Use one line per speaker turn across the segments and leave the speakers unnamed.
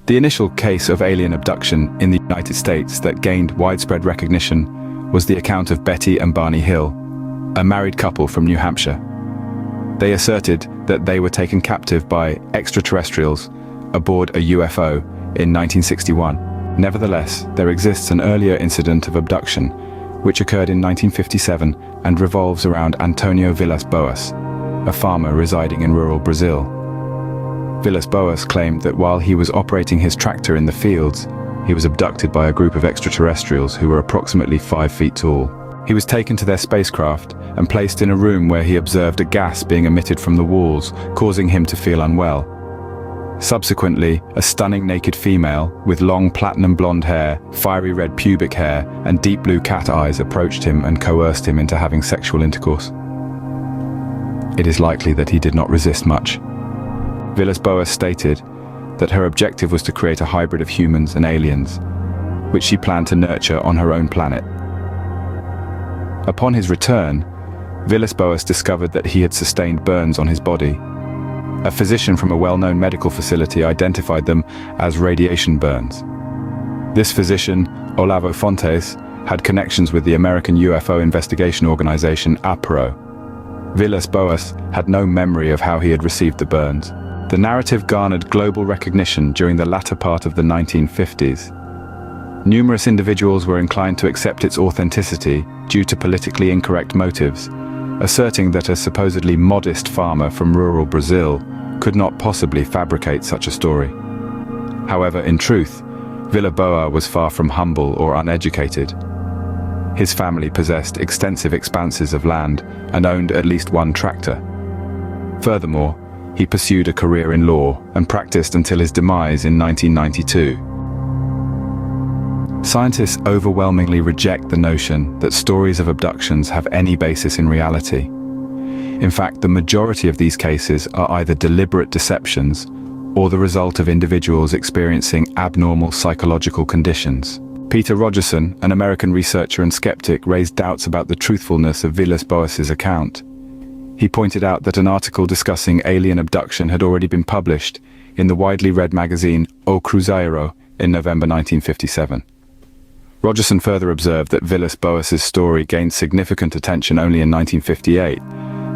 The initial case of alien abduction in the United States that gained widespread recognition was the account of Betty and Barney Hill, a married couple from New Hampshire. They asserted that they were taken captive by extraterrestrials aboard a UFO in 1961. Nevertheless, there exists an earlier incident of abduction, which occurred in 1957 and revolves around Antônio Vilas-Boas, a farmer residing in rural Brazil. Vilas-Boas claimed that while he was operating his tractor in the fields, he was abducted by a group of extraterrestrials who were approximately 5 feet tall. He was taken to their spacecraft and placed in a room where he observed a gas being emitted from the walls, causing him to feel unwell. Subsequently, a stunning naked female with long platinum blonde hair, fiery red pubic hair, and deep blue cat eyes approached him and coerced him into having sexual intercourse. It is likely that he did not resist much. Vilas-Boas stated that her objective was to create a hybrid of humans and aliens, which she planned to nurture on her own planet. Upon his return, Vilas-Boas discovered that he had sustained burns on his body. A physician from a well-known medical facility identified them as radiation burns. This physician, Olavo Fontes, had connections with the American UFO investigation organization APRO. Vilas-Boas had no memory of how he had received the burns. The narrative garnered global recognition during the latter part of the 1950s. Numerous individuals were inclined to accept its authenticity due to politically incorrect motives, asserting that a supposedly modest farmer from rural Brazil could not possibly fabricate such a story. However, in truth, Vilas-Boas was far from humble or uneducated. His family possessed extensive expanses of land and owned at least one tractor. Furthermore, he pursued a career in law and practiced until his demise in 1992. Scientists overwhelmingly reject the notion that stories of abductions have any basis in reality. In fact, the majority of these cases are either deliberate deceptions or the result of individuals experiencing abnormal psychological conditions. Peter Rogerson, an American researcher and skeptic, raised doubts about the truthfulness of Vilas-Boas's account. He pointed out that an article discussing alien abduction had already been published in the widely read magazine O Cruzeiro in November 1957. Rogerson further observed that Vilas-Boas's story gained significant attention only in 1958,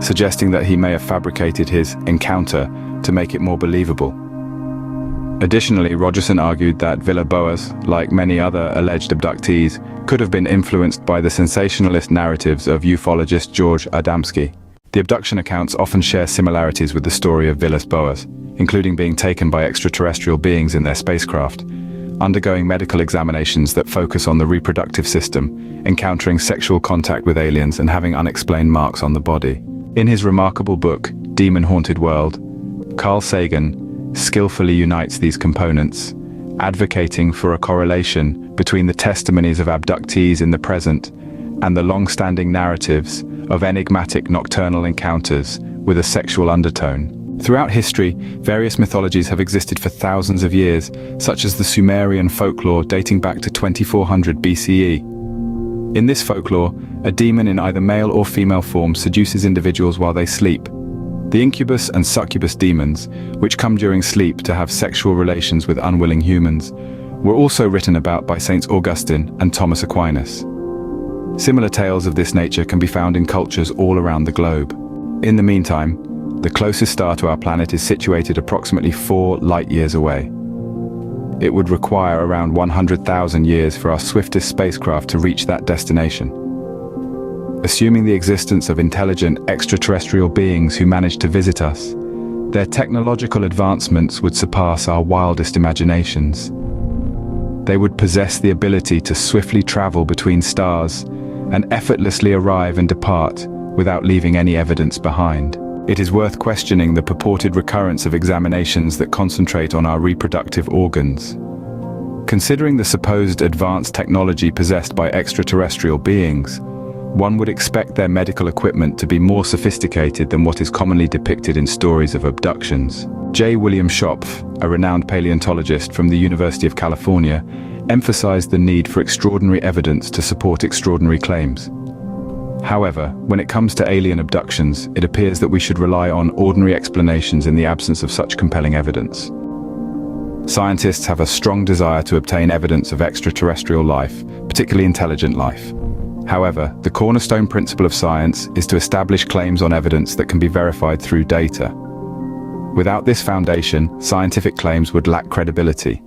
suggesting that he may have fabricated his encounter to make it more believable. Additionally, Rogerson argued that Vilas-Boas, like many other alleged abductees, could have been influenced by the sensationalist narratives of ufologist George Adamski. The abduction accounts often share similarities with the story of Vilas-Boas, including being taken by extraterrestrial beings in their spacecraft, undergoing medical examinations that focus on the reproductive system, encountering sexual contact with aliens, and having unexplained marks on the body. In his remarkable book, Demon-Haunted World, Carl Sagan skillfully unites these components, advocating for a correlation between the testimonies of abductees in the present and the long-standing narratives of enigmatic nocturnal encounters with a sexual undertone. Throughout history, various mythologies have existed for thousands of years, such as the Sumerian folklore dating back to 2400 BCE. In this folklore, a demon in either male or female form seduces individuals while they sleep. The incubus and succubus demons, which come during sleep to have sexual relations with unwilling humans, were also written about by Saints Augustine and Thomas Aquinas. Similar tales of this nature can be found in cultures all around the globe. In the meantime, the closest star to our planet is situated approximately 4 light-years away. It would require around 100,000 years for our swiftest spacecraft to reach that destination. Assuming the existence of intelligent extraterrestrial beings who manage to visit us, their technological advancements would surpass our wildest imaginations. They would possess the ability to swiftly travel between stars and effortlessly arrive and depart without leaving any evidence behind. It is worth questioning the purported recurrence of examinations that concentrate on our reproductive organs. Considering the supposed advanced technology possessed by extraterrestrial beings, one would expect their medical equipment to be more sophisticated than what is commonly depicted in stories of abductions. J. William Schopf, a renowned paleontologist from the University of California, emphasized the need for extraordinary evidence to support extraordinary claims. However, when it comes to alien abductions, it appears that we should rely on ordinary explanations in the absence of such compelling evidence. Scientists have a strong desire to obtain evidence of extraterrestrial life, particularly intelligent life. However, the cornerstone principle of science is to establish claims on evidence that can be verified through data. Without this foundation, scientific claims would lack credibility.